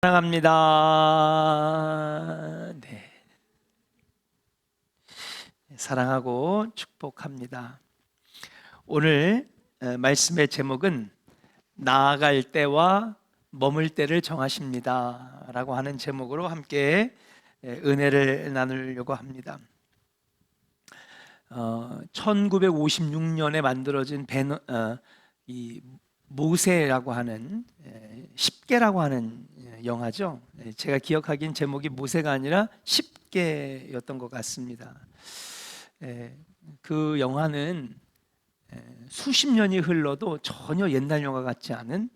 사랑합니다. 네. 사랑하고 축복합니다. 오늘 말씀의 제목은 나아갈 때와 머물 때를 정하십니다 라고 하는 제목으로 함께 은혜를 나누려고 합니다. 1956년에 만들어진 이 모세라고 하는, 십계라고 하는 영화죠. 제가 기억하기엔 제목이 모세가 아니라 십계였던 것 같습니다. 그 영화는 수십 년이 흘러도 전혀 옛날 영화 같지 않은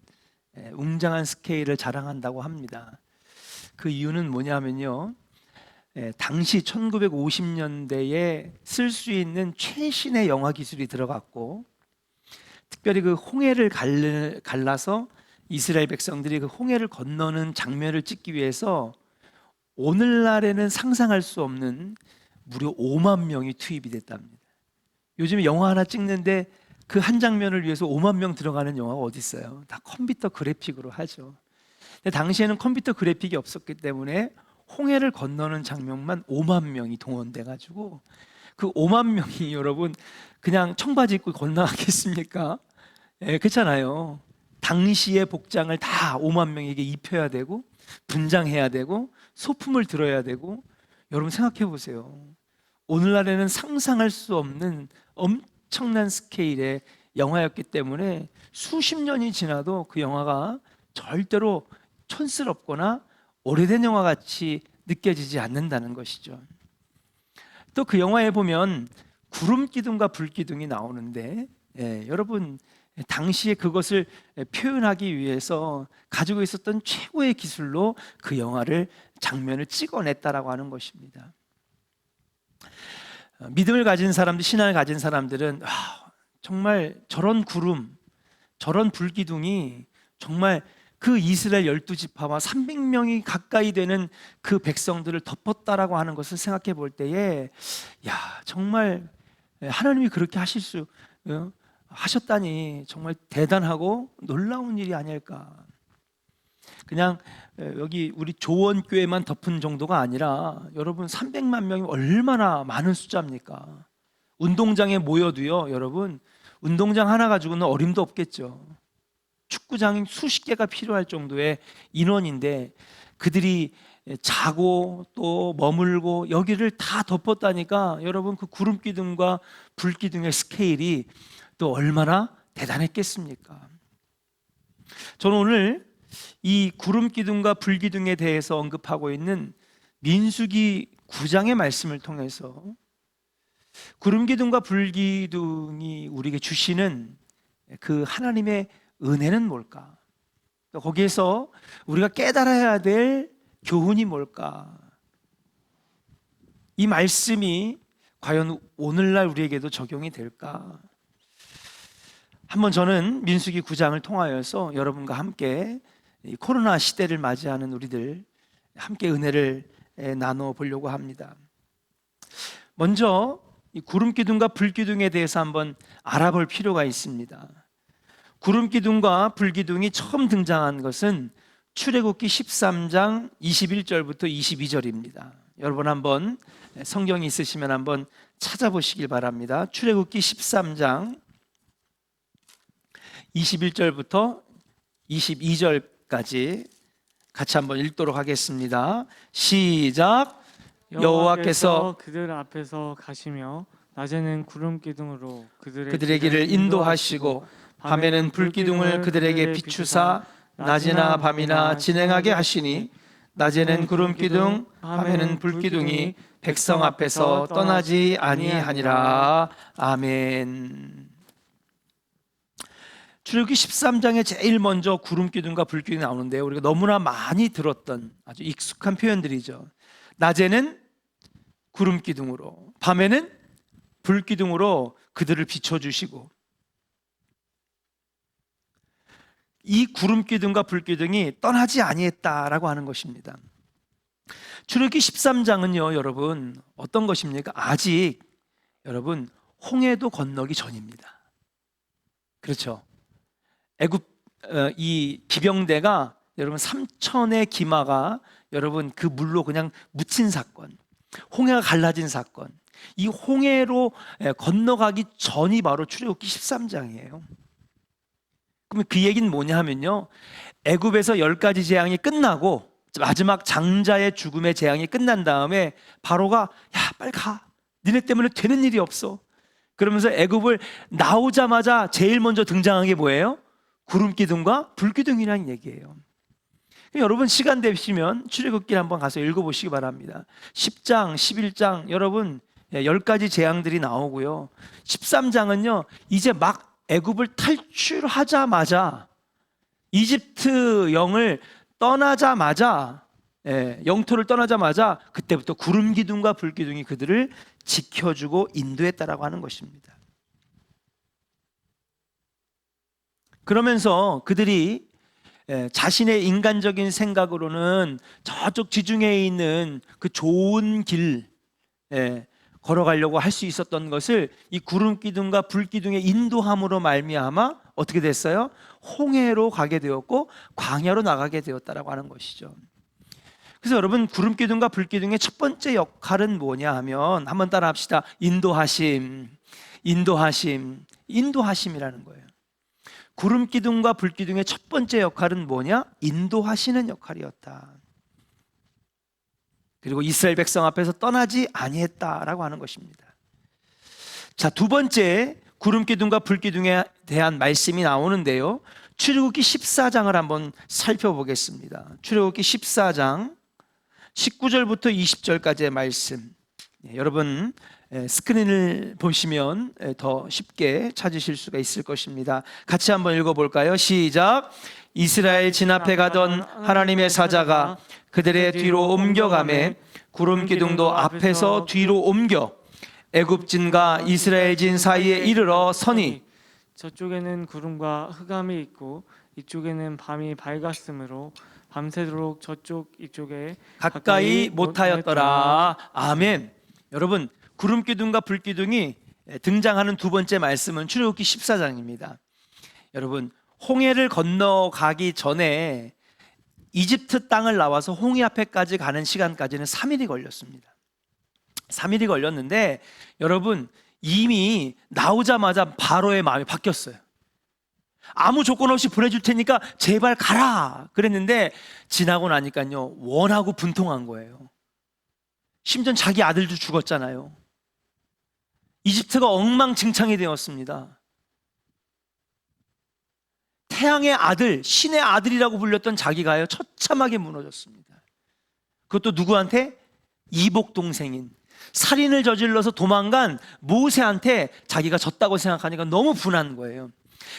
웅장한 스케일을 자랑한다고 합니다. 그 이유는 뭐냐면요, 당시 1950년대에 쓸 수 있는 최신의 영화 기술이 들어갔고, 특별히 그 홍해를 갈라서 이스라엘 백성들이 그 홍해를 건너는 장면을 찍기 위해서 오늘날에는 상상할 수 없는 무려 5만 명이 투입이 됐답니다. 요즘에 영화 하나 찍는데 그 한 장면을 위해서 5만 명 들어가는 영화가 어디 있어요? 다 컴퓨터 그래픽으로 하죠. 근데 당시에는 컴퓨터 그래픽이 없었기 때문에 홍해를 건너는 장면만 5만 명이 동원돼 가지고, 그 5만 명이 여러분 그냥 청바지 입고 건너가겠습니까? 그렇잖아요. 당시의 복장을 다 5만 명에게 입혀야 되고, 분장해야 되고, 소품을 들어야 되고. 여러분 생각해 보세요. 오늘날에는 상상할 수 없는 엄청난 스케일의 영화였기 때문에 수십 년이 지나도 그 영화가 절대로 촌스럽거나 오래된 영화 같이 느껴지지 않는다는 것이죠. 또 그 영화에 보면 구름 기둥과 불 기둥이 나오는데, 여러분 당시에 그것을 표현하기 위해서 가지고 있었던 최고의 기술로 그 영화를 장면을 찍어냈다라고 하는 것입니다. 믿음을 가진 사람들, 신앙을 가진 사람들은 정말 저런 구름, 저런 불기둥이 정말 그 이스라엘 12지파와 300명이 가까이 되는 그 백성들을 덮었다라고 하는 것을 생각해 볼 때에, 정말 하나님이 그렇게 하셨다니 정말 대단하고 놀라운 일이 아닐까. 그냥 여기 우리 조원교회만 덮은 정도가 아니라 여러분 300만 명이 얼마나 많은 숫자입니까? 운동장에 모여도요, 여러분 운동장 하나 가지고는 어림도 없겠죠. 축구장이 수십 개가 필요할 정도의 인원인데 그들이 자고 또 머물고 여기를 다 덮었다니까, 여러분 그 구름 기둥과 불 기둥의 스케일이 또 얼마나 대단했겠습니까? 저는 오늘 이 구름 기둥과 불 기둥에 대해서 언급하고 있는 민수기 9장의 말씀을 통해서 구름 기둥과 불 기둥이 우리에게 주시는 그 하나님의 은혜는 뭘까? 또 거기에서 우리가 깨달아야 될 교훈이 뭘까? 이 말씀이 과연 오늘날 우리에게도 적용이 될까? 한번 저는 민수기 9장을 통하여서 여러분과 함께 이 코로나 시대를 맞이하는 우리들 함께 은혜를 나눠 보려고 합니다. 먼저 이 구름 기둥과 불 기둥에 대해서 한번 알아볼 필요가 있습니다. 구름 기둥과 불 기둥이 처음 등장한 것은 출애굽기 13장 21절부터 22절입니다. 여러분 한번 성경이 있으시면 한번 찾아보시길 바랍니다. 출애굽기 13장 21절부터 22절까지 같이 한번 읽도록 하겠습니다. 시작. 여호와께서 그들 앞에서 가시며 낮에는 구름 기둥으로 그들의 길을 인도하시고 밤에는 불 기둥을 그들에게 비추사 낮이나 밤이나 진행하게 하시니, 낮에는 구름 기둥 밤에는 불 기둥이 백성 앞에서 떠나지 아니하니라. 아멘. 출애굽기 13장에 제일 먼저 구름 기둥과 불 기둥이 나오는데요, 우리가 너무나 많이 들었던 아주 익숙한 표현들이죠. 낮에는 구름 기둥으로, 밤에는 불 기둥으로 그들을 비춰주시고, 이 구름 기둥과 불 기둥이 떠나지 아니했다라고 하는 것입니다. 출애굽기 13장은요, 여러분 어떤 것입니까? 아직 여러분 홍해도 건너기 전입니다. 그렇죠? 이 기병대가 여러분 3천의 기마가 여러분 그 물로 그냥 묻힌 사건, 홍해가 갈라진 사건, 이 홍해로 건너가기 전이 바로 출애굽기 13장이에요. 그러면 그 얘기는 뭐냐 하면요, 애굽에서 10가지 재앙이 끝나고 마지막 장자의 죽음의 재앙이 끝난 다음에 바로가 야 빨리 가, 니네 때문에 되는 일이 없어. 그러면서 애굽을 나오자마자 제일 먼저 등장한 게 뭐예요? 구름기둥과 불기둥이라는 얘기예요. 여러분 시간 되시면 출애굽기를 한번 가서 읽어보시기 바랍니다. 10장, 11장 여러분 10가지 재앙들이 나오고요. 13장은요 이제 막 애굽을 탈출하자마자 이집트 영을 떠나자마자 영토를 떠나자마자 그때부터 구름기둥과 불기둥이 그들을 지켜주고 인도했다라고 하는 것입니다. 그러면서 그들이 자신의 인간적인 생각으로는 저쪽 지중해에 있는 그 좋은 길 걸어가려고 할 수 있었던 것을 이 구름기둥과 불기둥의 인도함으로 말미암아 어떻게 됐어요? 홍해로 가게 되었고 광야로 나가게 되었다라고 하는 것이죠. 그래서 여러분 구름기둥과 불기둥의 첫 번째 역할은 뭐냐 하면 한번 따라 합시다. 인도하심이라는 거예요. 구름기둥과 불기둥의 첫 번째 역할은 뭐냐? 인도하시는 역할이었다. 그리고 이스라엘 백성 앞에서 떠나지 아니했다라고 하는 것입니다. 자, 두 번째 구름기둥과 불기둥에 대한 말씀이 나오는데요, 출애굽기 14장을 한번 살펴보겠습니다. 출애굽기 14장 19절부터 20절까지의 말씀, 여러분 스크린을 보시면 더 쉽게 찾으실 수가 있을 것입니다. 같이 한번 읽어볼까요? 시작. 이스라엘 진 앞에 가던 하나님의 사자가 그들의 뒤로 옮겨가매 구름기둥도 앞에서 뒤로 옮겨 애굽진과 이스라엘진 사이에 이르러 서니 저쪽에는 구름과 흑암이 있고 이쪽에는 밤이 밝았으므로 밤새도록 저쪽 이쪽에 가까이 못하였더라. 아멘. 여러분 구름기둥과 불기둥이 등장하는 두 번째 말씀은 출애굽기 14장입니다. 여러분 홍해를 건너가기 전에 이집트 땅을 나와서 홍해 앞에까지 가는 시간까지는 3일이 걸렸습니다. 3일이 걸렸는데 여러분 이미 나오자마자 바로의 마음이 바뀌었어요. 아무 조건 없이 보내줄 테니까 제발 가라 그랬는데 지나고 나니까요 원하고 분통한 거예요. 심지어 자기 아들도 죽었잖아요. 이집트가 엉망진창이 되었습니다. 태양의 아들, 신의 아들이라고 불렸던 자기가요 처참하게 무너졌습니다. 그것도 누구한테? 이복 동생인 살인을 저질러서 도망간 모세한테 자기가 졌다고 생각하니까 너무 분한 거예요.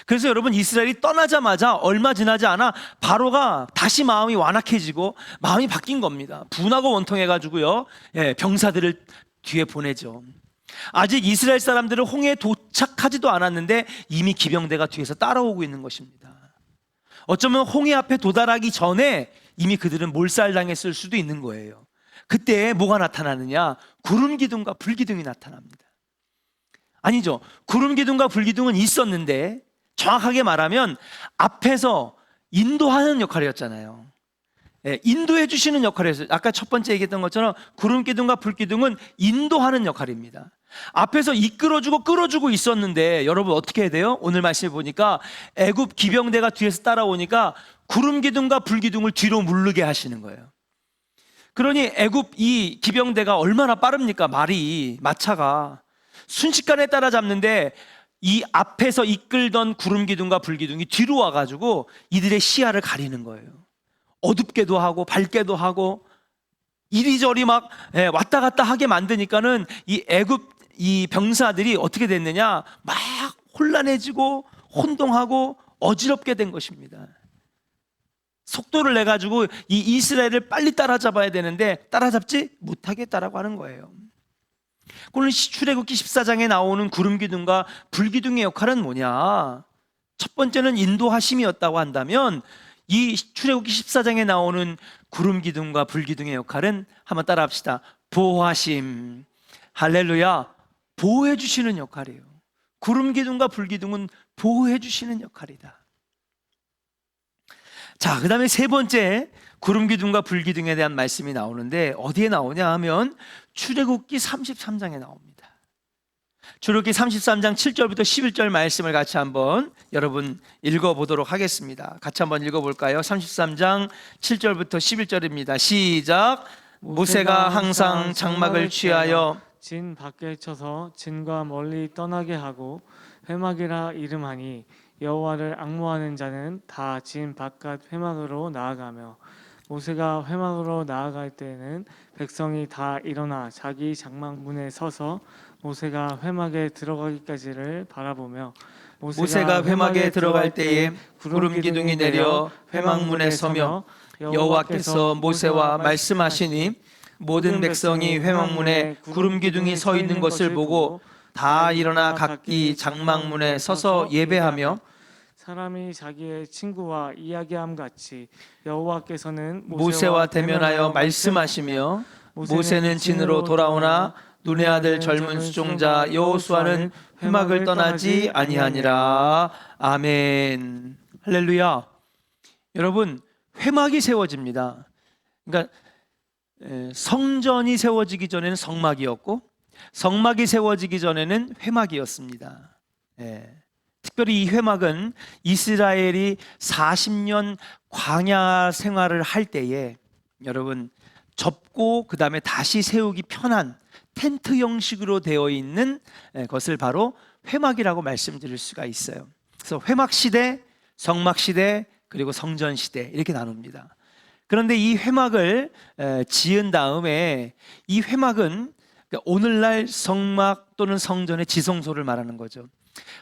그래서 여러분 이스라엘이 떠나자마자 얼마 지나지 않아 바로가 다시 마음이 완악해지고 마음이 바뀐 겁니다. 분하고 원통해가지고요 병사들을 뒤에 보내죠. 아직 이스라엘 사람들은 홍해에 도착하지도 않았는데 이미 기병대가 뒤에서 따라오고 있는 것입니다. 어쩌면 홍해 앞에 도달하기 전에 이미 그들은 몰살당했을 수도 있는 거예요. 그때 뭐가 나타나느냐? 구름기둥과 불기둥이 나타납니다. 아니죠. 구름기둥과 불기둥은 있었는데 정확하게 말하면 앞에서 인도하는 역할이었잖아요. 인도해 주시는 역할이었어요. 아까 첫 번째 얘기했던 것처럼 구름기둥과 불기둥은 인도하는 역할입니다. 앞에서 이끌어주고 끌어주고 있었는데 여러분 어떻게 해야 돼요? 오늘 말씀해 보니까 애굽 기병대가 뒤에서 따라오니까 구름기둥과 불기둥을 뒤로 무르게 하시는 거예요. 그러니 애굽 이 기병대가 얼마나 빠릅니까? 마차가 순식간에 따라잡는데 이 앞에서 이끌던 구름기둥과 불기둥이 뒤로 와가지고 이들의 시야를 가리는 거예요. 어둡게도 하고 밝게도 하고 이리저리 막 왔다 갔다 하게 만드니까는 이 애굽 이 병사들이 어떻게 됐느냐? 막 혼란해지고 혼동하고 어지럽게 된 것입니다. 속도를 내 가지고 이 이스라엘을 빨리 따라잡아야 되는데 따라잡지 못하겠다라고 하는 거예요. 오늘 출애굽기 14장에 나오는 구름기둥과 불기둥의 역할은 뭐냐? 첫 번째는 인도하심이었다고 한다면 이 출애굽기 14장에 나오는 구름기둥과 불기둥의 역할은 한번 따라합시다. 보호하심. 할렐루야. 보호해 주시는 역할이에요. 구름기둥과 불기둥은 보호해 주시는 역할이다. 자, 그 다음에 세 번째 구름 기둥과 불 기둥에 대한 말씀이 나오는데 어디에 나오냐 하면 출애굽기 33장에 나옵니다. 출애굽기 33장 7절부터 11절 말씀을 같이 한번 여러분 읽어보도록 하겠습니다. 같이 한번 읽어볼까요? 33장 7절부터 11절입니다. 시작. 모세가 항상 장막을 취하여 진 밖에 쳐서 진과 멀리 떠나게 하고 회막이라 이름하니 여호와를 앙모하는 자는 다 진 바깥 회막으로 나아가며 모세가 회막으로 나아갈 때에는 백성이 다 일어나 자기 장막 문에 서서 모세가 회막에 들어가기까지를 바라보며 모세가 회막에 들어갈 때에 구름 기둥이 내려 회막 문에 서며 여호와께서 모세와 말씀하시니 모든 백성이 회막 문에 구름 기둥이 서 있는 것을 보고 다 일어나 각기 장막 문에 서서 예배하며 사람이 자기의 친구와 이야기함 같이 여호와께서는 모세와 대면하여 말씀하시며 모세는 진으로 돌아오나 눈의 아들 젊은 수종자 여호수아는 회막을 떠나지 아니하니라. 아멘. 할렐루야. 여러분, 회막이 세워집니다. 그러니까 성전이 세워지기 전에는 성막이었고 성막이 세워지기 전에는 회막이었습니다. 특별히 이 회막은 이스라엘이 40년 광야 생활을 할 때에 여러분 접고 그 다음에 다시 세우기 편한 텐트 형식으로 되어 있는 것을 바로 회막이라고 말씀드릴 수가 있어요. 그래서 회막 시대, 성막 시대, 그리고 성전 시대 이렇게 나눕니다. 그런데 이 회막을 지은 다음에 이 회막은 오늘날 성막 또는 성전의 지성소를 말하는 거죠.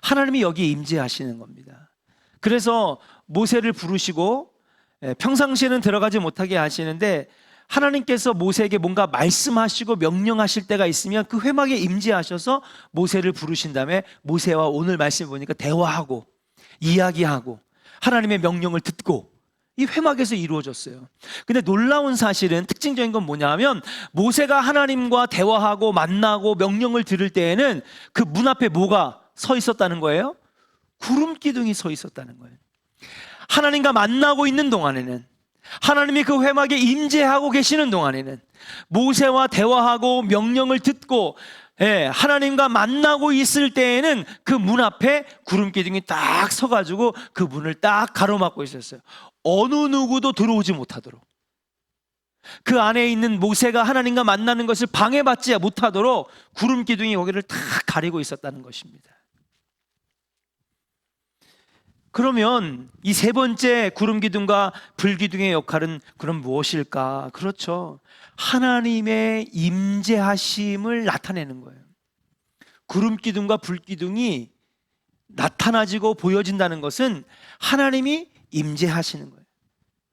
하나님이 여기에 임재하시는 겁니다. 그래서 모세를 부르시고 평상시에는 들어가지 못하게 하시는데 하나님께서 모세에게 뭔가 말씀하시고 명령하실 때가 있으면 그 회막에 임재하셔서 모세를 부르신 다음에 모세와 오늘 말씀 보니까 대화하고 이야기하고 하나님의 명령을 듣고 이 회막에서 이루어졌어요. 근데 놀라운 사실은 특징적인 건 뭐냐 하면 모세가 하나님과 대화하고 만나고 명령을 들을 때에는 그 문 앞에 뭐가 서 있었다는 거예요? 구름 기둥이 서 있었다는 거예요. 하나님과 만나고 있는 동안에는, 하나님이 그 회막에 임재하고 계시는 동안에는, 모세와 대화하고 명령을 듣고 하나님과 만나고 있을 때에는 그 문 앞에 구름 기둥이 딱 서가지고 그 문을 딱 가로막고 있었어요. 어느 누구도 들어오지 못하도록, 그 안에 있는 모세가 하나님과 만나는 것을 방해받지 못하도록 구름 기둥이 거기를 딱 가리고 있었다는 것입니다. 그러면 이 세 번째 구름 기둥과 불 기둥의 역할은 그럼 무엇일까? 그렇죠. 하나님의 임재하심을 나타내는 거예요. 구름 기둥과 불 기둥이 나타나지고 보여진다는 것은 하나님이 임재하시는 거예요.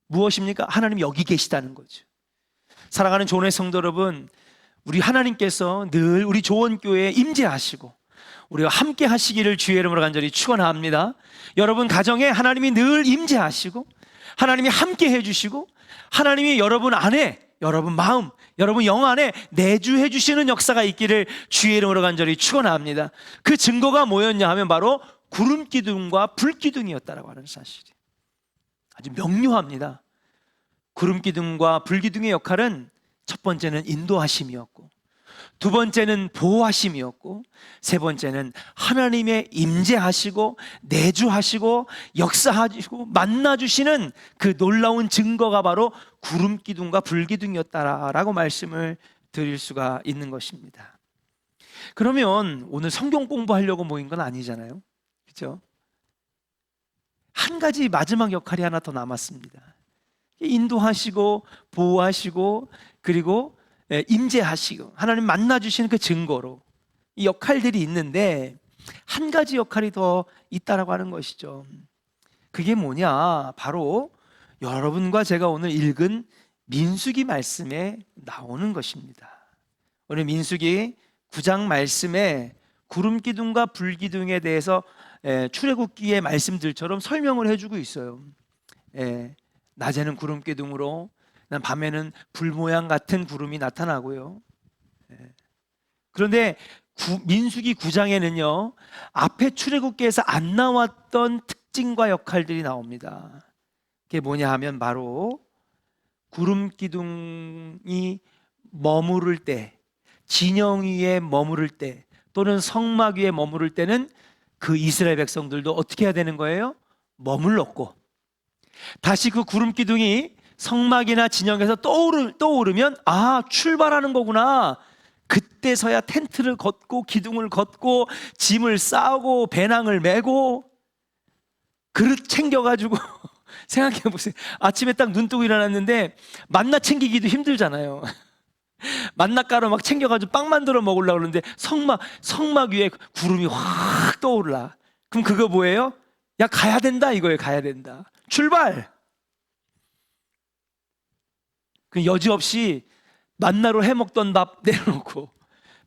무엇입니까? 하나님이 여기 계시다는 거죠. 사랑하는 조원의 성도 여러분, 우리 하나님께서 늘 우리 조원교회에 임재하시고 우리와 함께 하시기를 주의 이름으로 간절히 축원합니다. 여러분 가정에 하나님이 늘 임재하시고 하나님이 함께 해주시고 하나님이 여러분 안에, 여러분 마음, 여러분 영 안에 내주해 주시는 역사가 있기를 주의 이름으로 간절히 축원합니다. 그 증거가 뭐였냐 하면 바로 구름 기둥과 불 기둥이었다라고 하는 사실이 아주 명료합니다. 구름 기둥과 불 기둥의 역할은 첫 번째는 인도하심이었고, 두 번째는 보호하심이었고, 세 번째는 하나님의 임재하시고 내주하시고 역사하시고 만나주시는 그 놀라운 증거가 바로 구름 기둥과 불 기둥이었다라고 말씀을 드릴 수가 있는 것입니다. 그러면 오늘 성경 공부하려고 모인 건 아니잖아요, 그렇죠? 한 가지 마지막 역할이 하나 더 남았습니다. 인도하시고 보호하시고 그리고 임재하시고 하나님 만나주시는 그 증거로 이 역할들이 있는데 한 가지 역할이 더 있다라고 하는 것이죠. 그게 뭐냐? 바로 여러분과 제가 오늘 읽은 민수기 말씀에 나오는 것입니다. 오늘 민수기 9장 말씀에 구름 기둥과 불 기둥에 대해서 출애굽기의 말씀들처럼 설명을 해주고 있어요. 낮에는 구름 기둥으로, 밤에는 불 모양 같은 구름이 나타나고요. 그런데 민수기 9장에는요 앞에 출애굽기에서 안 나왔던 특징과 역할들이 나옵니다. 그게 뭐냐 하면 바로 구름 기둥이 머무를 때, 진영 위에 머무를 때 또는 성막 위에 머무를 때는 그 이스라엘 백성들도 어떻게 해야 되는 거예요? 머물렀고, 다시 그 구름 기둥이 성막이나 진영에서 떠오르면 아, 출발하는 거구나. 그때서야 텐트를 걷고 기둥을 걷고 짐을 싸고 배낭을 메고 그릇 챙겨가지고 생각해 보세요. 아침에 딱 눈 뜨고 일어났는데 만나 챙기기도 힘들잖아요. 만나가루 막 챙겨가지고 빵 만들어 먹으려고 그러는데 성막 위에 구름이 확 떠오르라. 그럼 그거 뭐예요? 야, 가야 된다 이거예요. 가야 된다. 출발. 그 여지없이 만나로 해먹던 밥 내려놓고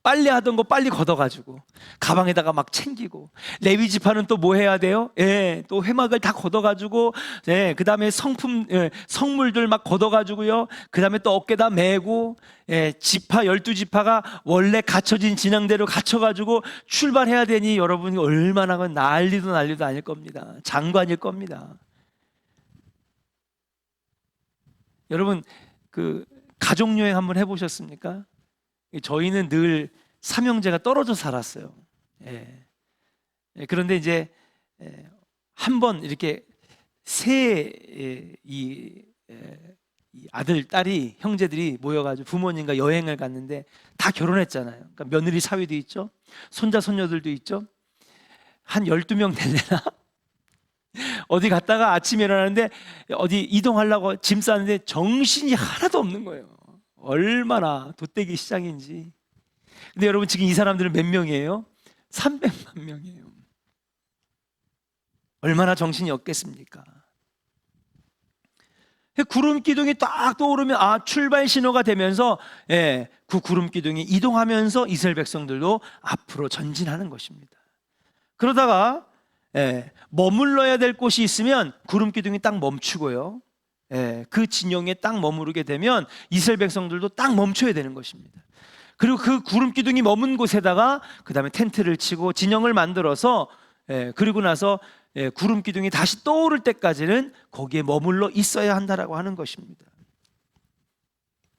빨리 하던 거 빨리 걷어가지고 가방에다가 막 챙기고, 레위 지파는 또 뭐 해야 돼요? 예, 또 회막을 다 걷어가지고, 예, 그 다음에 성물들 막 걷어가지고요. 그 다음에 또 어깨다 메고, 예, 지파 12지파가 원래 갇혀진 진앙대로 갇혀가지고 출발해야 되니 여러분이 얼마나 난리도 아닐 겁니다. 장관일 겁니다. 여러분 그 가족여행 한번 해보셨습니까? 저희는 늘 삼형제가 떨어져 살았어요. 예. 그런데 이제 한번 이렇게 이 아들, 딸이, 형제들이 모여가지고 부모님과 여행을 갔는데 다 결혼했잖아요. 그러니까 며느리 사위도 있죠. 손자, 손녀들도 있죠. 한 12명 될래나? 어디 갔다가 아침에 일어나는데 어디 이동하려고 짐 싸는데 정신이 하나도 없는 거예요. 얼마나 돛대기 시장인지. 근데 여러분 지금 이 사람들은 몇 명이에요? 300만 명이에요. 얼마나 정신이 없겠습니까? 구름 기둥이 딱 떠오르면 아, 출발 신호가 되면서, 예, 그 구름 기둥이 이동하면서 이스라엘 백성들도 앞으로 전진하는 것입니다. 그러다가 머물러야 될 곳이 있으면 구름 기둥이 딱 멈추고요. 그 진영에 딱 머무르게 되면 이스라엘 백성들도 딱 멈춰야 되는 것입니다. 그리고 그 구름 기둥이 머문 곳에다가 그 다음에 텐트를 치고 진영을 만들어서, 그리고 나서 구름 기둥이 다시 떠오를 때까지는 거기에 머물러 있어야 한다라고 하는 것입니다.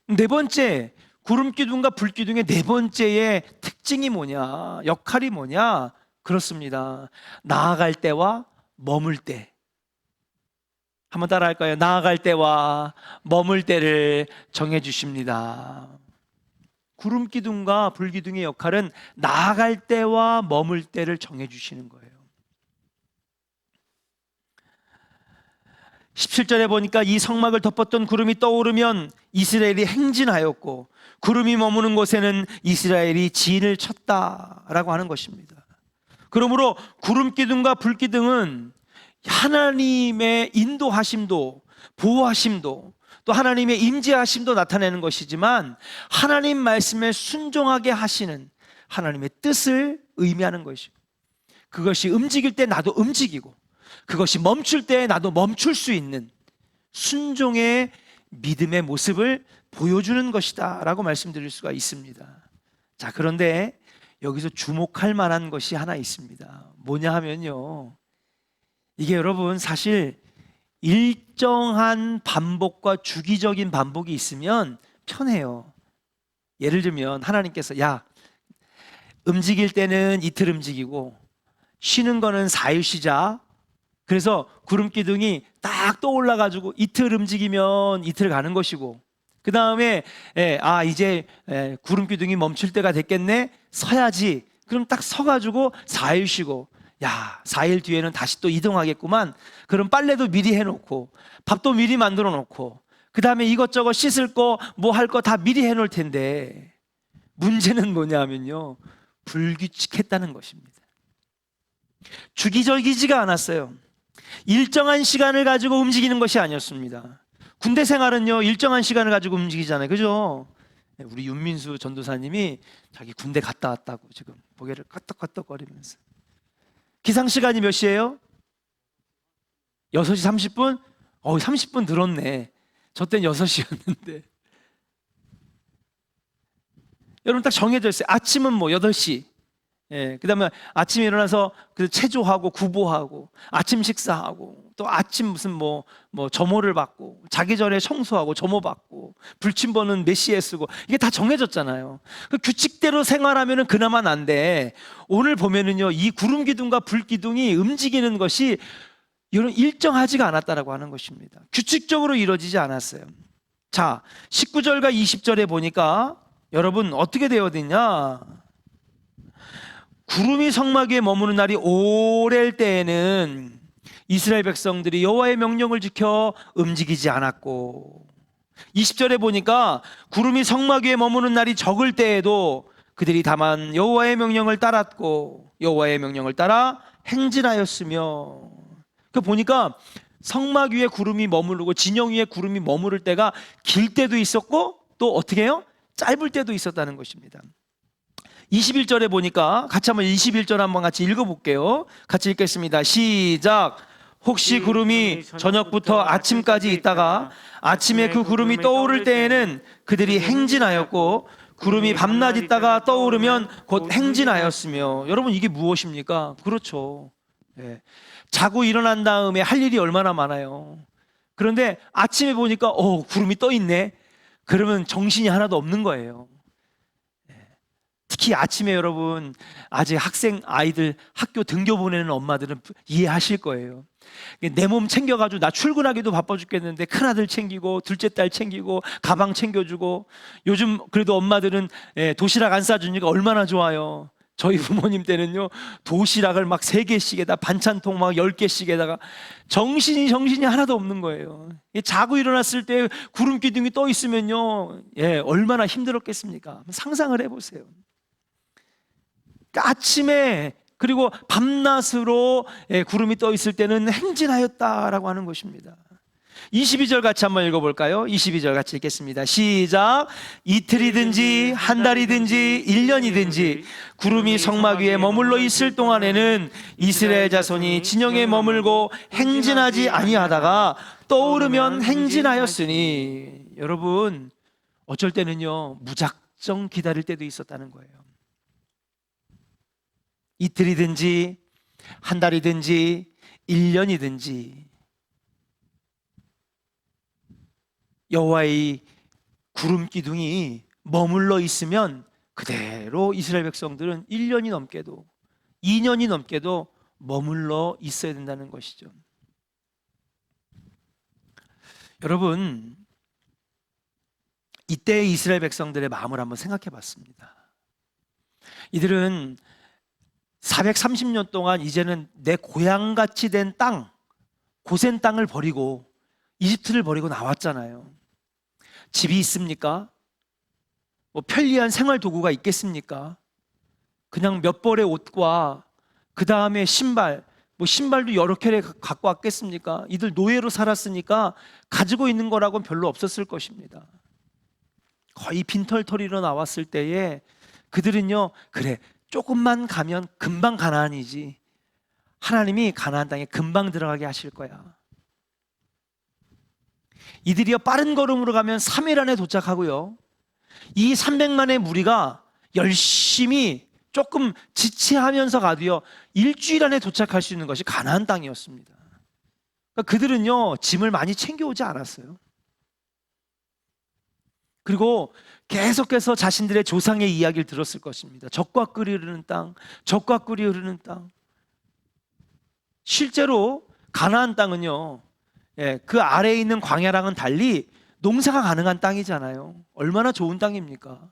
네 번째, 구름 기둥과 불 기둥의 네 번째의 특징이 뭐냐, 역할이 뭐냐? 그렇습니다. 나아갈 때와 머물 때. 한번 따라 할까요? 나아갈 때와 머물 때를 정해 주십니다. 구름 기둥과 불 기둥의 역할은 나아갈 때와 머물 때를 정해 주시는 거예요. 17절에 보니까 이 성막을 덮었던 구름이 떠오르면 이스라엘이 행진하였고 구름이 머무는 곳에는 이스라엘이 진을 쳤다라고 하는 것입니다. 그러므로 구름 기둥과 불 기둥은 하나님의 인도하심도, 보호하심도, 또 하나님의 임재하심도 나타내는 것이지만 하나님 말씀에 순종하게 하시는 하나님의 뜻을 의미하는 것이고, 그것이 움직일 때 나도 움직이고 그것이 멈출 때 나도 멈출 수 있는 순종의 믿음의 모습을 보여주는 것이다 라고 말씀드릴 수가 있습니다. 자, 그런데 여기서 주목할 만한 것이 하나 있습니다. 뭐냐 하면요, 이게 여러분 사실 일정한 반복과 주기적인 반복이 있으면 편해요. 예를 들면 하나님께서 야, 움직일 때는 이틀 움직이고 쉬는 거는 4일 쉬자. 그래서 구름 기둥이 딱 떠올라 가지고 이틀 움직이면 이틀 가는 것이고, 그 다음에 이제 구름 기둥이 멈출 때가 됐겠네, 서야지. 그럼 딱 서가지고 4일 쉬고, 야, 4일 뒤에는 다시 또 이동하겠구만. 그럼 빨래도 미리 해놓고 밥도 미리 만들어 놓고 그 다음에 이것저것 씻을 거 뭐 할 거 다 미리 해놓을 텐데, 문제는 뭐냐 하면요, 불규칙했다는 것입니다. 주기적이지가 않았어요. 일정한 시간을 가지고 움직이는 것이 아니었습니다. 군대 생활은요, 일정한 시간을 가지고 움직이잖아요. 그죠? 우리 윤민수 전도사님이 자기 군대 갔다 왔다고 지금 고개를 끄덕끄덕거리면서. 기상시간이 몇 시예요? 6시 30분? 30분 늘었네. 저 땐 6시였는데. 여러분 딱 정해져 있어요. 아침은 뭐 8시, 그다음에 아침에 일어나서 그 체조하고 구보하고 아침 식사하고 또 아침 무슨 뭐 점호를 받고 자기 전에 청소하고 점호 받고 불침번은 몇 시에 쓰고 이게 다 정해졌잖아요. 그 규칙대로 생활하면은 그나마 난데 오늘 보면은요 이 구름 기둥과 불 기둥이 움직이는 것이 이런 일정하지가 않았다라고 하는 것입니다. 규칙적으로 이루어지지 않았어요. 자, 19절과 20절에 보니까 여러분 어떻게 되어 있냐? 구름이 성막 위에 머무는 날이 오랠 때에는 이스라엘 백성들이 여호와의 명령을 지켜 움직이지 않았고 20절에 보니까 구름이 성막 위에 머무는 날이 적을 때에도 그들이 다만 여호와의 명령을 따랐고 여호와의 명령을 따라 행진하였으며 그 보니까 성막 위에 구름이 머무르고 진영 위에 구름이 머무를 때가 길 때도 있었고 또 어떻게 해요? 짧을 때도 있었다는 것입니다. 21절에 보니까 같이 한번 21절 한번 같이 읽어볼게요. 같이 읽겠습니다. 시작. 혹시 구름이 저녁부터 아침까지 있다가 아침에 그 구름이 떠오를 때에는 그들이 행진하였고 구름이 밤낮 있다가 떠오르면 곧 행진하였으며 여러분 이게 무엇입니까? 그렇죠. 자고 일어난 다음에 할 일이 얼마나 많아요. 그런데 아침에 보니까 구름이 떠 있네. 그러면 정신이 하나도 없는 거예요. 특히 아침에 여러분 아직 학생 아이들 학교 등교 보내는 엄마들은 이해하실 거예요. 내 몸 챙겨가지고 나 출근하기도 바빠 죽겠는데 큰아들 챙기고 둘째 딸 챙기고 가방 챙겨주고 요즘 그래도 엄마들은 도시락 안 싸주니까 얼마나 좋아요. 저희 부모님 때는요 도시락을 막 3개씩에다 반찬통 막 10개씩에다가 정신이 하나도 없는 거예요. 자고 일어났을 때 구름 기둥이 떠 있으면요 얼마나 힘들었겠습니까? 상상을 해보세요. 아침에 그리고 밤낮으로 구름이 떠 있을 때는 행진하였다라고 하는 것입니다. 22절 같이 한번 읽어볼까요? 22절 같이 읽겠습니다. 시작. 이틀이든지 한 달이든지 1년이든지 구름이 성막 위에 머물러 있을 동안에는 이스라엘 자손이 진영에 머물고 행진하지 아니하다가 떠오르면 행진하였으니 여러분 어쩔 때는요 무작정 기다릴 때도 있었다는 거예요. 이틀이든지 한 달이든지 1년이든지 여호와의 구름 기둥이 머물러 있으면 그대로 이스라엘 백성들은 1년이 넘게도 2년이 넘게도 머물러 있어야 된다는 것이죠. 여러분 이때 이스라엘 백성들의 마음을 한번 생각해 봤습니다. 이들은 430년 동안 이제는 내 고향같이 된 땅, 고센 땅을 버리고 이집트를 버리고 나왔잖아요. 집이 있습니까? 뭐 편리한 생활 도구가 있겠습니까? 그냥 몇 벌의 옷과 그 다음에 신발, 뭐 신발도 여러 켤레 갖고 왔겠습니까? 이들 노예로 살았으니까 가지고 있는 거라고는 별로 없었을 것입니다. 거의 빈털터리로 나왔을 때에 그들은요, 그래 조금만 가면 금방 가나안이지. 하나님이 가나안 땅에 금방 들어가게 하실 거야. 이들이요 빠른 걸음으로 가면 3일 안에 도착하고요. 이 300만의 무리가 열심히 조금 지체하면서 가도요 1주일 안에 도착할 수 있는 것이 가나안 땅이었습니다. 그러니까 그들은요 짐을 많이 챙겨오지 않았어요. 그리고 계속해서 자신들의 조상의 이야기를 들었을 것입니다. 적과 꿀이 흐르는 땅, 적과 꿀이 흐르는 땅. 실제로 가나안 땅은요 그 아래에 있는 광야랑은 달리 농사가 가능한 땅이잖아요. 얼마나 좋은 땅입니까?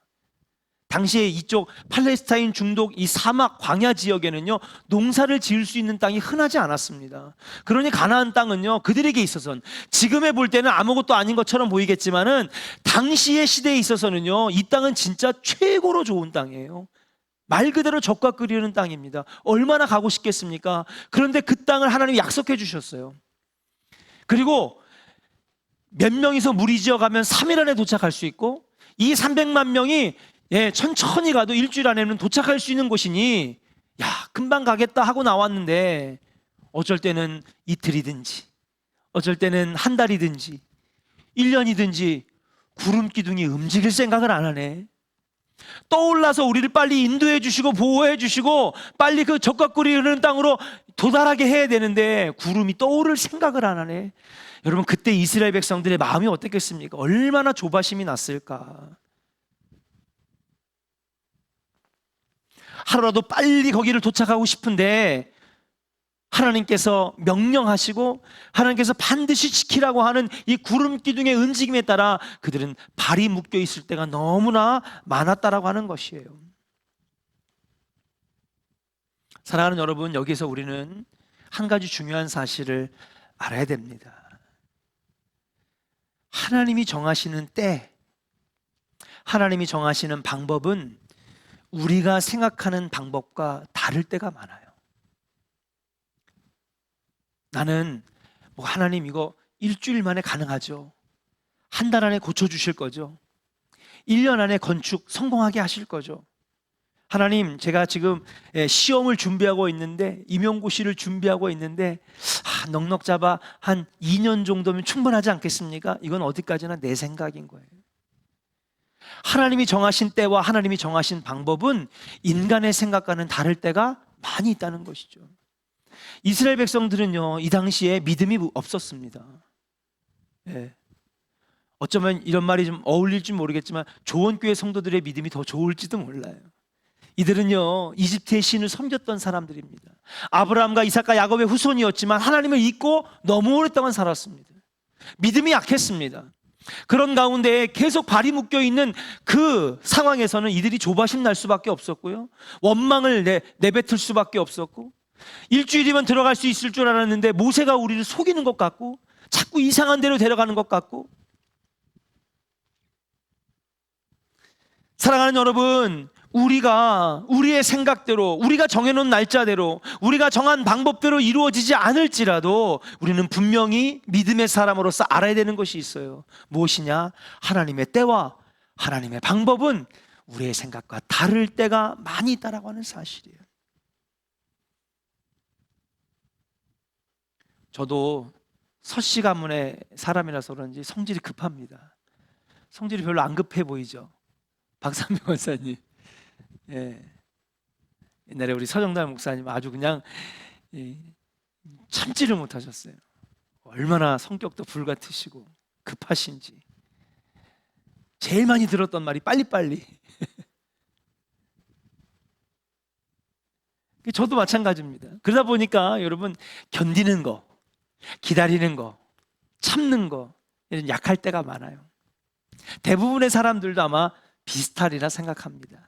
당시에 이쪽 팔레스타인 중독 이 사막 광야 지역에는요 농사를 지을 수 있는 땅이 흔하지 않았습니다. 그러니 가나안 땅은요 그들에게 있어서는 지금에 볼 때는 아무것도 아닌 것처럼 보이겠지만은 당시의 시대에 있어서는요 이 땅은 진짜 최고로 좋은 땅이에요. 말 그대로 적과 꿀이는 땅입니다. 얼마나 가고 싶겠습니까? 그런데 그 땅을 하나님이 약속해 주셨어요. 그리고 몇 명이서 무리지어 가면 3일 안에 도착할 수 있고 이 300만 명이 천천히 가도 일주일 안에는 도착할 수 있는 곳이니 야 금방 가겠다 하고 나왔는데 어쩔 때는 이틀이든지 어쩔 때는 한 달이든지 1년이든지 구름 기둥이 움직일 생각을 안 하네. 떠올라서 우리를 빨리 인도해 주시고 보호해 주시고 빨리 그 적과 꿀이 흐르는 땅으로 도달하게 해야 되는데 구름이 떠오를 생각을 안 하네. 여러분, 그때 이스라엘 백성들의 마음이 어땠겠습니까? 얼마나 조바심이 났을까. 하루라도 빨리 거기를 도착하고 싶은데 하나님께서 명령하시고 하나님께서 반드시 지키라고 하는 이 구름 기둥의 움직임에 따라 그들은 발이 묶여 있을 때가 너무나 많았다라고 하는 것이에요. 사랑하는 여러분, 여기서 우리는 한 가지 중요한 사실을 알아야 됩니다. 하나님이 정하시는 때, 하나님이 정하시는 방법은 우리가 생각하는 방법과 다를 때가 많아요. 나는 하나님 이거 일주일 만에 가능하죠. 한 달 안에 고쳐주실 거죠. 1년 안에 건축 성공하게 하실 거죠. 하나님, 제가 지금 시험을 준비하고 있는데, 임용고시를 준비하고 있는데 넉넉 잡아 한 2년 정도면 충분하지 않겠습니까? 이건 어디까지나 내 생각인 거예요. 하나님이 정하신 때와 하나님이 정하신 방법은 인간의 생각과는 다를 때가 많이 있다는 것이죠. 이스라엘 백성들은요, 이 당시에 믿음이 없었습니다. 예. 어쩌면 이런 말이 좀 어울릴지 모르겠지만 조원교회 성도들의 믿음이 더 좋을지도 몰라요. 이들은요, 이집트의 신을 섬겼던 사람들입니다. 아브라함과 이삭과 야곱의 후손이었지만 하나님을 잊고 너무 오랫동안 살았습니다. 믿음이 약했습니다. 그런 가운데 계속 발이 묶여 있는 그 상황에서는 이들이 조바심 날 수밖에 없었고요, 원망을 내뱉을 수밖에 없었고, 일주일이면 들어갈 수 있을 줄 알았는데 모세가 우리를 속이는 것 같고 자꾸 이상한 데로 데려가는 것 같고. 사랑하는 여러분, 우리가 우리의 생각대로, 우리가 정해놓은 날짜대로, 우리가 정한 방법대로 이루어지지 않을지라도 우리는 분명히 믿음의 사람으로서 알아야 되는 것이 있어요. 무엇이냐? 하나님의 때와 하나님의 방법은 우리의 생각과 다를 때가 많이 있다라고 하는 사실이에요. 저도 서씨 가문의 사람이라서 그런지 성질이 급합니다. 성질이 별로 안 급해 보이죠? 박상명 원사님. 예. 옛날에 우리 서정달 목사님 아주 그냥 참지를 못하셨어요. 얼마나 성격도 불같으시고 급하신지. 제일 많이 들었던 말이 빨리빨리. 저도 마찬가지입니다. 그러다 보니까 여러분, 견디는 거, 기다리는 거, 참는 거, 이런 약할 때가 많아요. 대부분의 사람들도 아마 비슷하리라 생각합니다.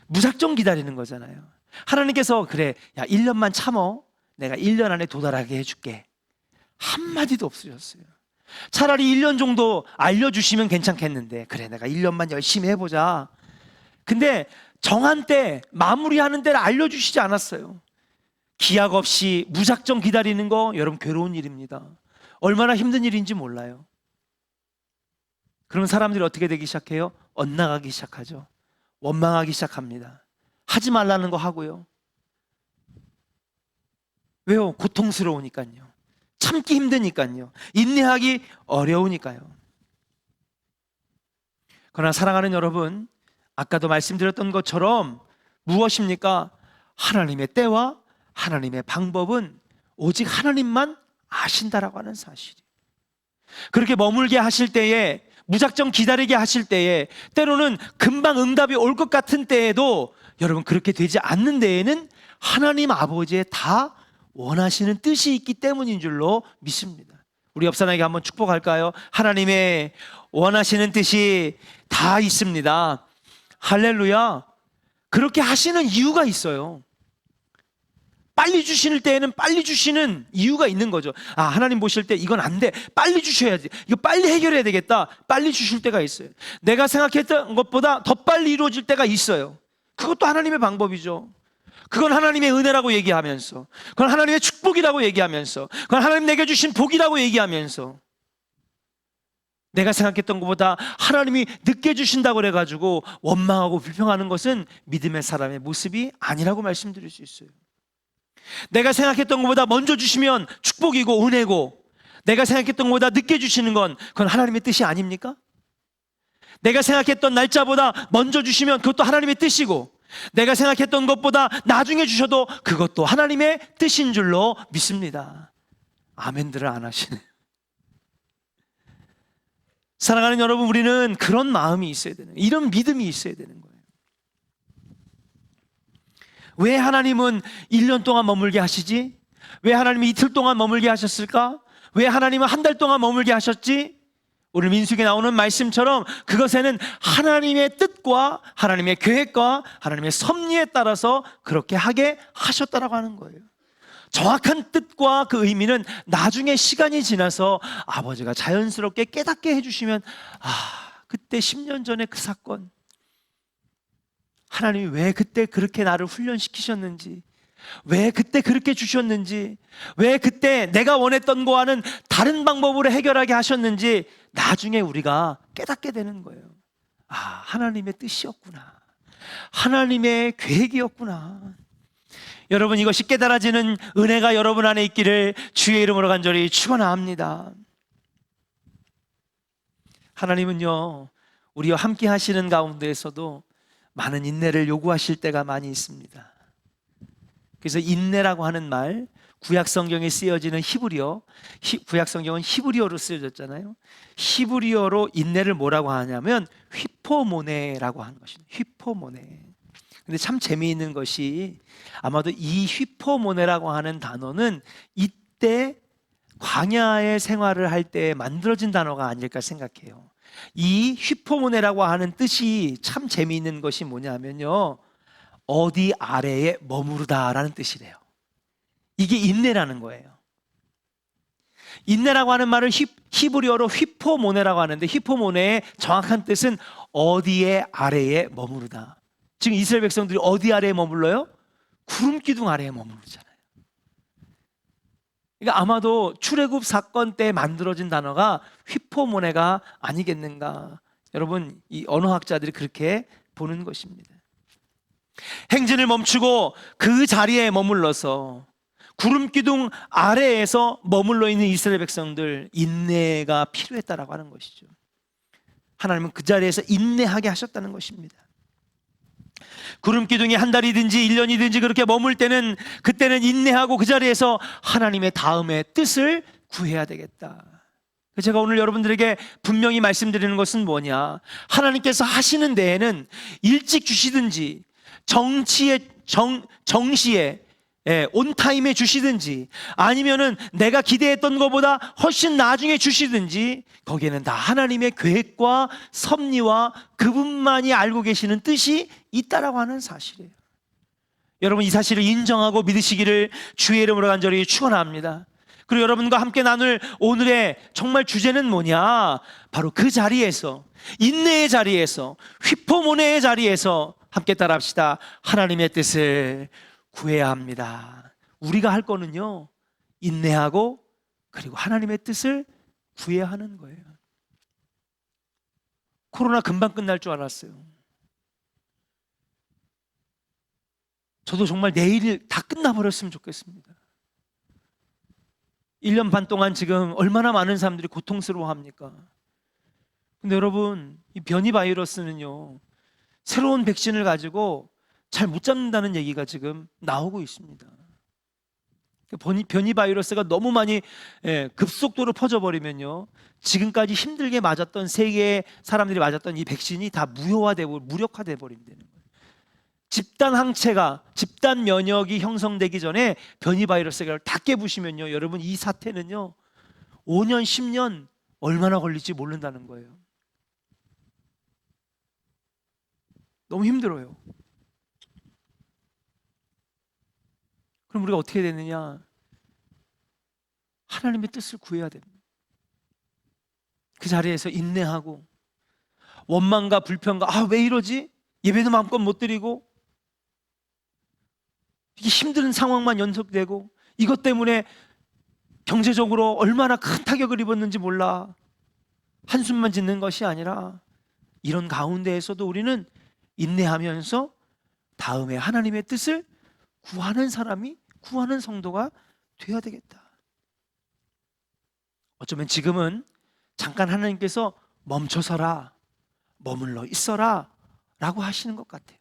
무작정 기다리는 거잖아요. 하나님께서 그래, 야 1년만 참어, 내가 1년 안에 도달하게 해줄게, 한마디도 없으셨어요. 차라리 1년 정도 알려주시면 괜찮겠는데, 그래 내가 1년만 열심히 해보자. 근데 정한 때, 마무리하는 때를 알려주시지 않았어요. 기약 없이 무작정 기다리는 거, 여러분 괴로운 일입니다. 얼마나 힘든 일인지 몰라요. 그럼 사람들이 어떻게 되기 시작해요? 엇나가기 시작하죠. 원망하기 시작합니다. 하지 말라는 거 하고요. 왜요? 고통스러우니까요. 참기 힘드니까요. 인내하기 어려우니까요. 그러나 사랑하는 여러분, 아까도 말씀드렸던 것처럼 무엇입니까? 하나님의 때와 하나님의 방법은 오직 하나님만 아신다라고 하는 사실이에요. 그렇게 머물게 하실 때에, 무작정 기다리게 하실 때에, 때로는 금방 응답이 올 것 같은 때에도 여러분 그렇게 되지 않는 데에는 하나님 아버지의 다 원하시는 뜻이 있기 때문인 줄로 믿습니다. 우리 옆 사람에게 한번 축복할까요? 하나님의 원하시는 뜻이 다 있습니다. 할렐루야. 그렇게 하시는 이유가 있어요. 빨리 주실 때에는 빨리 주시는 이유가 있는 거죠. 아, 하나님 보실 때 이건 안 돼, 빨리 주셔야지, 이거 빨리 해결해야 되겠다, 빨리 주실 때가 있어요. 내가 생각했던 것보다 더 빨리 이루어질 때가 있어요. 그것도 하나님의 방법이죠. 그건 하나님의 은혜라고 얘기하면서, 그건 하나님의 축복이라고 얘기하면서, 그건 하나님 내게 주신 복이라고 얘기하면서, 내가 생각했던 것보다 하나님이 늦게 주신다고 그래가지고 원망하고 불평하는 것은 믿음의 사람의 모습이 아니라고 말씀드릴 수 있어요. 내가 생각했던 것보다 먼저 주시면 축복이고 은혜고, 내가 생각했던 것보다 늦게 주시는 건 그건 하나님의 뜻이 아닙니까? 내가 생각했던 날짜보다 먼저 주시면 그것도 하나님의 뜻이고, 내가 생각했던 것보다 나중에 주셔도 그것도 하나님의 뜻인 줄로 믿습니다. 아멘들을 안 하시네요. 사랑하는 여러분, 우리는 그런 마음이 있어야 되는 거예요. 이런 믿음이 있어야 되는 거예요. 왜 하나님은 1년 동안 머물게 하시지? 왜 하나님이 이틀 동안 머물게 하셨을까? 왜 하나님은 한 달 동안 머물게 하셨지? 오늘 민수기에 나오는 말씀처럼 그것에는 하나님의 뜻과 하나님의 계획과 하나님의 섭리에 따라서 그렇게 하게 하셨다라고 하는 거예요. 정확한 뜻과 그 의미는 나중에 시간이 지나서 아버지가 자연스럽게 깨닫게 해주시면, 그때 10년 전에 그 사건, 하나님이 왜 그때 그렇게 나를 훈련시키셨는지, 왜 그때 그렇게 주셨는지, 왜 그때 내가 원했던 거와는 다른 방법으로 해결하게 하셨는지 나중에 우리가 깨닫게 되는 거예요. 하나님의 뜻이었구나, 하나님의 계획이었구나. 여러분, 이것이 깨달아지는 은혜가 여러분 안에 있기를 주의 이름으로 간절히 축원합니다. 하나님은요, 우리와 함께 하시는 가운데에서도 많은 인내를 요구하실 때가 많이 있습니다. 그래서 인내라고 하는 말, 구약 성경에 쓰여지는 히브리어, 구약 성경은 히브리어로 쓰여졌잖아요. 히브리어로 인내를 뭐라고 하냐면 휘포모네라고 하는 것입니다. 휘포모네. 근데 참 재미있는 것이, 아마도 이 휘포모네라고 하는 단어는 이때 광야의 생활을 할 때 만들어진 단어가 아닐까 생각해요. 이 휘포모네라고 하는 뜻이 참 재미있는 것이 뭐냐면요, 어디 아래에 머무르다라는 뜻이래요. 이게 인내라는 거예요. 인내라고 하는 말을 히브리어로 휘포모네라고 하는데, 휘포모네의 정확한 뜻은 어디에 아래에 머무르다. 지금 이스라엘 백성들이 어디 아래에 머물러요? 구름 기둥 아래에 머무르잖아요. 그러니까 아마도 출애굽 사건 때 만들어진 단어가 휘포모네가 아니겠는가. 여러분, 이 언어학자들이 그렇게 보는 것입니다. 행진을 멈추고 그 자리에 머물러서 구름 기둥 아래에서 머물러 있는 이스라엘 백성들, 인내가 필요했다라고 하는 것이죠. 하나님은 그 자리에서 인내하게 하셨다는 것입니다. 구름 기둥이 한 달이든지 1년이든지 그렇게 머물 때는, 그때는 인내하고 그 자리에서 하나님의 다음의 뜻을 구해야 되겠다. 제가 오늘 여러분들에게 분명히 말씀드리는 것은 뭐냐, 하나님께서 하시는 데에는 일찍 주시든지 정시에 온타임에 주시든지, 아니면은 내가 기대했던 것보다 훨씬 나중에 주시든지, 거기에는 다 하나님의 계획과 섭리와 그분만이 알고 계시는 뜻이 있다라고 하는 사실이에요. 여러분, 이 사실을 인정하고 믿으시기를 주의 이름으로 간절히 축원합니다. 그리고 여러분과 함께 나눌 오늘의 정말 주제는 뭐냐, 바로 그 자리에서, 인내의 자리에서, 휘포모네의 자리에서 함께 따라합시다. 하나님의 뜻을 구해야 합니다. 우리가 할 거는요, 인내하고 그리고 하나님의 뜻을 구해야 하는 거예요. 코로나 금방 끝날 줄 알았어요. 저도 정말 내일 다 끝나버렸으면 좋겠습니다. 1년 반 동안 지금 얼마나 많은 사람들이 고통스러워합니까? 근데 여러분, 이 변이 바이러스는요, 새로운 백신을 가지고 잘 못 잡는다는 얘기가 지금 나오고 있습니다. 변이 바이러스가 너무 많이 급속도로 퍼져버리면요, 지금까지 힘들게 맞았던 세계의 사람들이 맞았던 이 백신이 다 무효화되고 무력화돼 버린다는 거예요. 집단 항체가, 집단 면역이 형성되기 전에 변이 바이러스가 다 깨부시면요, 여러분, 이 사태는요 5년 10년 얼마나 걸릴지 모른다는 거예요. 너무 힘들어요. 그럼 우리가 어떻게 되느냐? 하나님의 뜻을 구해야 됩니다. 그 자리에서 인내하고, 원망과 불평과 왜 이러지? 예배도 마음껏 못 드리고, 이게 힘든 상황만 연속되고, 이것 때문에 경제적으로 얼마나 큰 타격을 입었는지 몰라. 한숨만 짓는 것이 아니라, 이런 가운데에서도 우리는 인내하면서 다음에 하나님의 뜻을 구하는 사람이, 구하는 성도가 되어야 되겠다. 어쩌면 지금은 잠깐 하나님께서 멈춰서라, 머물러 있어라 라고 하시는 것 같아요.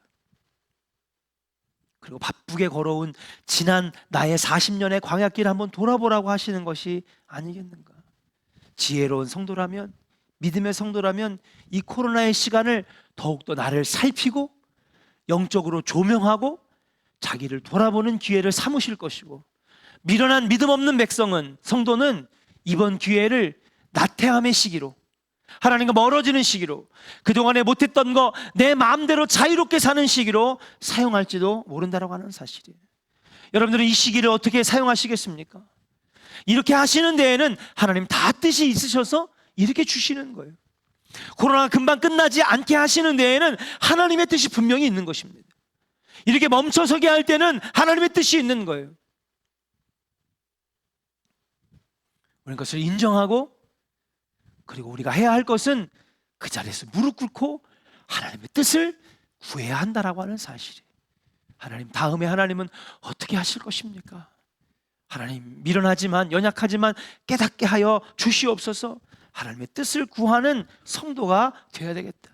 그리고 바쁘게 걸어온 지난 나의 40년의 광야길 한번 돌아보라고 하시는 것이 아니겠는가. 지혜로운 성도라면, 믿음의 성도라면 이 코로나의 시간을 더욱더 나를 살피고 영적으로 조명하고 자기를 돌아보는 기회를 삼으실 것이고, 미련한 믿음 없는 백성은, 성도는 이번 기회를 나태함의 시기로, 하나님과 멀어지는 시기로, 그동안에 못했던 거 내 마음대로 자유롭게 사는 시기로 사용할지도 모른다라고 하는 사실이에요. 여러분들은 이 시기를 어떻게 사용하시겠습니까? 이렇게 하시는 데에는 하나님 다 뜻이 있으셔서 이렇게 주시는 거예요. 코로나가 금방 끝나지 않게 하시는 데에는 하나님의 뜻이 분명히 있는 것입니다. 이렇게 멈춰서게 할 때는 하나님의 뜻이 있는 거예요. 우리는 그것을 인정하고, 그리고 우리가 해야 할 것은 그 자리에서 무릎 꿇고 하나님의 뜻을 구해야 한다라고 하는 사실이에요. 하나님, 다음에 하나님은 어떻게 하실 것입니까? 하나님, 미련하지만 연약하지만 깨닫게 하여 주시옵소서. 하나님의 뜻을 구하는 성도가 되어야 되겠다.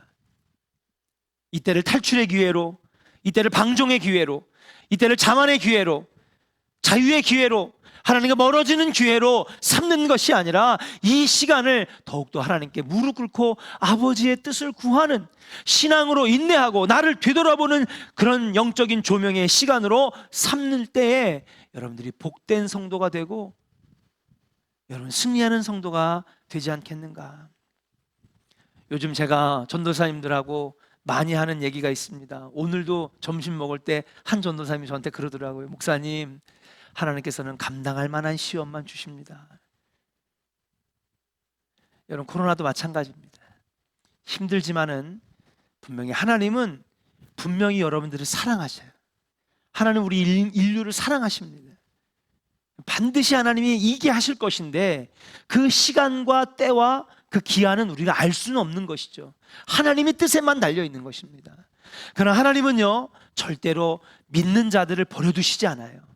이때를 탈출의 기회로, 이때를 방종의 기회로, 이때를 자만의 기회로, 자유의 기회로, 하나님과 멀어지는 기회로 삼는 것이 아니라 이 시간을 더욱더 하나님께 무릎 꿇고 아버지의 뜻을 구하는, 신앙으로 인내하고 나를 되돌아보는 그런 영적인 조명의 시간으로 삼는 때에 여러분들이 복된 성도가 되고 여러분 승리하는 성도가 되지 않겠는가. 요즘 제가 전도사님들하고 많이 하는 얘기가 있습니다. 오늘도 점심 먹을 때 한 전도사님이 저한테 그러더라고요. 목사님, 하나님께서는 감당할 만한 시험만 주십니다. 여러분, 코로나도 마찬가지입니다. 힘들지만은 분명히 하나님은 분명히 여러분들을 사랑하셔요. 하나님 우리 인류를 사랑하십니다. 반드시 하나님이 이게 하실 것인데 그 시간과 때와 그 기한은 우리가 알 수는 없는 것이죠. 하나님의 뜻에만 달려 있는 것입니다. 그러나 하나님은요, 절대로 믿는 자들을 버려두시지 않아요.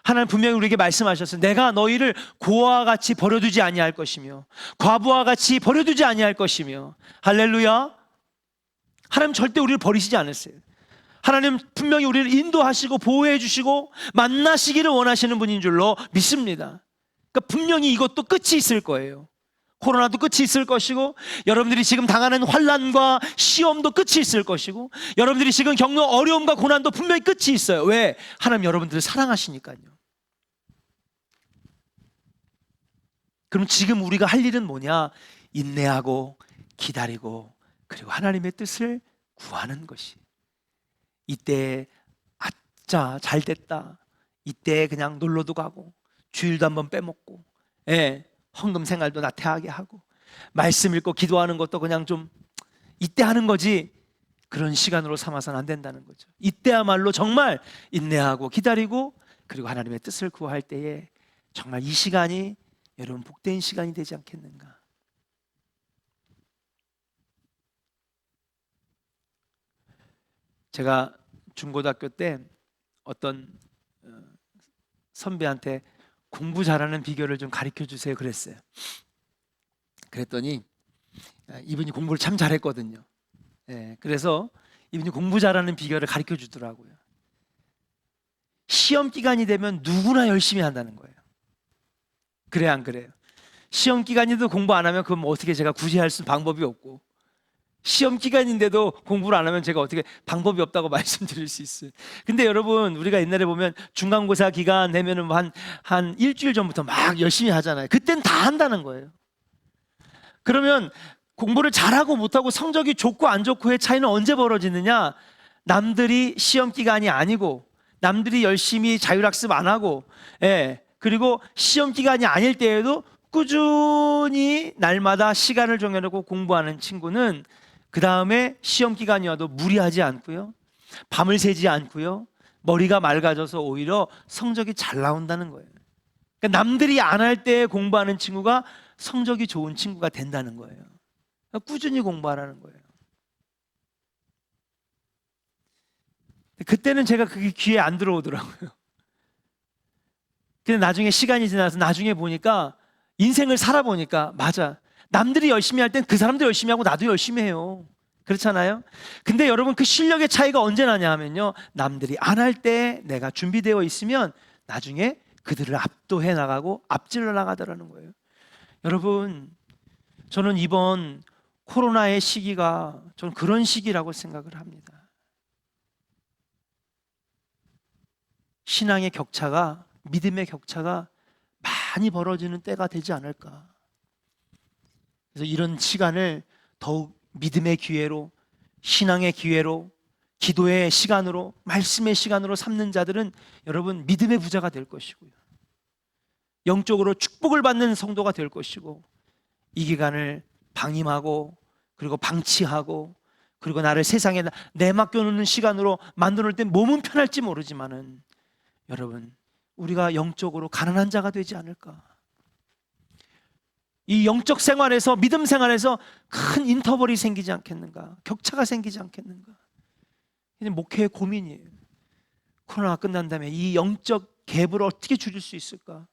하나님 분명히 우리에게 말씀하셨어요. 내가 너희를 고아와 같이 버려두지 아니할 것이며 과부와 같이 버려두지 아니할 것이며. 할렐루야. 하나님 절대 우리를 버리시지 않으세요. 하나님 분명히 우리를 인도하시고 보호해 주시고 만나시기를 원하시는 분인 줄로 믿습니다. 그러니까 분명히 이것도 끝이 있을 거예요. 코로나도 끝이 있을 것이고, 여러분들이 지금 당하는 환난과 시험도 끝이 있을 것이고, 여러분들이 지금 겪는 어려움과 고난도 분명히 끝이 있어요. 왜? 하나님 여러분들을 사랑하시니까요. 그럼 지금 우리가 할 일은 뭐냐? 인내하고 기다리고 그리고 하나님의 뜻을 구하는 것이. 이때 아짜 잘 됐다, 이때 그냥 놀러도 가고 주일도 한번 빼먹고, 헌금 생활도 나태하게 하고 말씀 읽고 기도하는 것도 그냥 좀 이때 하는 거지, 그런 시간으로 삼아서는 안 된다는 거죠. 이때야말로 정말 인내하고 기다리고 그리고 하나님의 뜻을 구할 때에 정말 이 시간이 여러분 복된 시간이 되지 않겠는가. 제가 중고등학교 때 어떤 선배한테 공부 잘하는 비결을 좀 가르쳐 주세요 그랬어요. 그랬더니 이분이 공부를 참 잘했거든요. 그래서 이분이 공부 잘하는 비결을 가르쳐 주더라고요. 시험 기간이 되면 누구나 열심히 한다는 거예요. 그래 안 그래요? 시험 기간인데도 공부 안 하면 그럼 어떻게 제가 구제할 수 방법이 없고, 시험 기간인데도 공부를 안 하면 제가 어떻게 방법이 없다고 말씀드릴 수 있어요. 근데 여러분, 우리가 옛날에 보면 중간고사 기간 되면은 한 일주일 전부터 막 열심히 하잖아요. 그땐 다 한다는 거예요. 그러면 공부를 잘하고 못하고 성적이 좋고 안 좋고의 차이는 언제 벌어지느냐? 남들이 시험 기간이 아니고 남들이 열심히 자율학습 안 하고, 그리고 시험 기간이 아닐 때에도 꾸준히 날마다 시간을 정해놓고 공부하는 친구는 그 다음에 시험 기간이 와도 무리하지 않고요, 밤을 새지 않고요, 머리가 맑아져서 오히려 성적이 잘 나온다는 거예요. 그러니까 남들이 안 할 때 공부하는 친구가 성적이 좋은 친구가 된다는 거예요. 그러니까 꾸준히 공부하라는 거예요. 그때는 제가 그게 귀에 안 들어오더라고요. 근데 나중에 시간이 지나서 나중에 보니까, 인생을 살아보니까, 맞아, 남들이 열심히 할 땐 그 사람도 열심히 하고 나도 열심히 해요. 그렇잖아요. 근데 여러분, 그 실력의 차이가 언제 나냐 하면요, 남들이 안 할 때 내가 준비되어 있으면 나중에 그들을 압도해 나가고 앞질러 나가더라는 거예요. 여러분, 저는 이번 코로나의 시기가 저는 그런 시기라고 생각을 합니다. 신앙의 격차가, 믿음의 격차가 많이 벌어지는 때가 되지 않을까. 그래서 이런 시간을 더욱 믿음의 기회로, 신앙의 기회로, 기도의 시간으로, 말씀의 시간으로 삼는 자들은 여러분 믿음의 부자가 될 것이고요, 영적으로 축복을 받는 성도가 될 것이고, 이 기간을 방임하고 그리고 방치하고 그리고 나를 세상에 내맡겨놓는 시간으로 만들어 놓을 때 몸은 편할지 모르지만은 여러분, 우리가 영적으로 가난한 자가 되지 않을까. 이 영적 생활에서, 믿음 생활에서 큰 인터벌이 생기지 않겠는가, 격차가 생기지 않겠는가. 이게 목회의 고민이에요. 코로나가 끝난 다음에 이 영적 갭을 어떻게 줄일 수 있을까.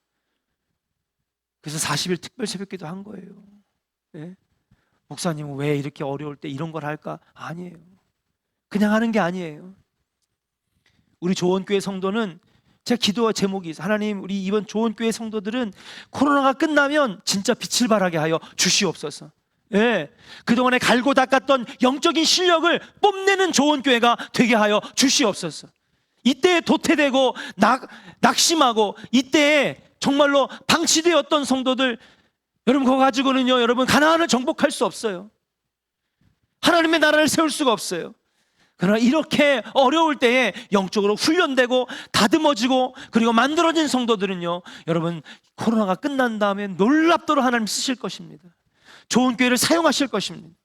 그래서 40일 특별 새벽기도 한 거예요. 네? 목사님은 왜 이렇게 어려울 때 이런 걸 할까? 아니에요. 그냥 하는 게 아니에요. 우리 조원교회 성도는, 제가 기도 제목이 있어요. 하나님, 우리 이번 조원교회 성도들은 코로나가 끝나면 진짜 빛을 발하게 하여 주시옵소서. 예, 그동안에 갈고 닦았던 영적인 실력을 뽐내는 조원교회가 되게 하여 주시옵소서. 이때에 도태되고 낙심하고 이때에 정말로 방치되었던 성도들, 여러분 그거 가지고는요, 여러분 가나안을 정복할 수 없어요. 하나님의 나라를 세울 수가 없어요. 그러나 이렇게 어려울 때에 영적으로 훈련되고 다듬어지고 그리고 만들어진 성도들은요, 여러분 코로나가 끝난 다음에 놀랍도록 하나님 쓰실 것입니다. 좋은 교회를 사용하실 것입니다.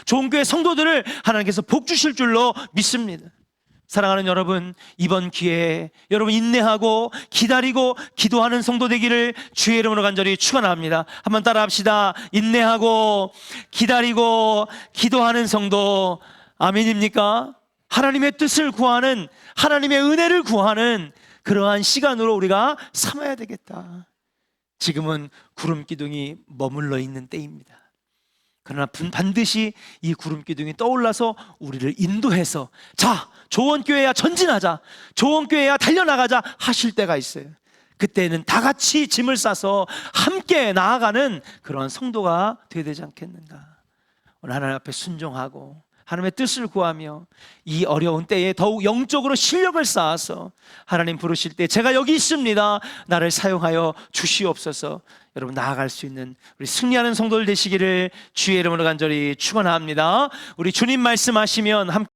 좋은 교회 성도들을 하나님께서 복 주실 줄로 믿습니다. 사랑하는 여러분, 이번 기회에 여러분 인내하고 기다리고 기도하는 성도 되기를 주의 이름으로 간절히 축원합니다. 한번 따라 합시다. 인내하고 기다리고 기도하는 성도. 아멘입니까? 하나님의 뜻을 구하는, 하나님의 은혜를 구하는 그러한 시간으로 우리가 삼아야 되겠다. 지금은 구름 기둥이 머물러 있는 때입니다. 그러나 반드시 이 구름 기둥이 떠올라서 우리를 인도해서, 자, 조원교회야 전진하자, 조원교회야 달려나가자 하실 때가 있어요. 그때는 다 같이 짐을 싸서 함께 나아가는 그런 성도가 되어야 되지 않겠는가. 오늘 하나님 앞에 순종하고 하나님의 뜻을 구하며 이 어려운 때에 더욱 영적으로 실력을 쌓아서 하나님 부르실 때 제가 여기 있습니다, 나를 사용하여 주시옵소서. 여러분 나아갈 수 있는 우리 승리하는 성도들 되시기를 주의 이름으로 간절히 축원합니다. 우리 주님 말씀하시면 함께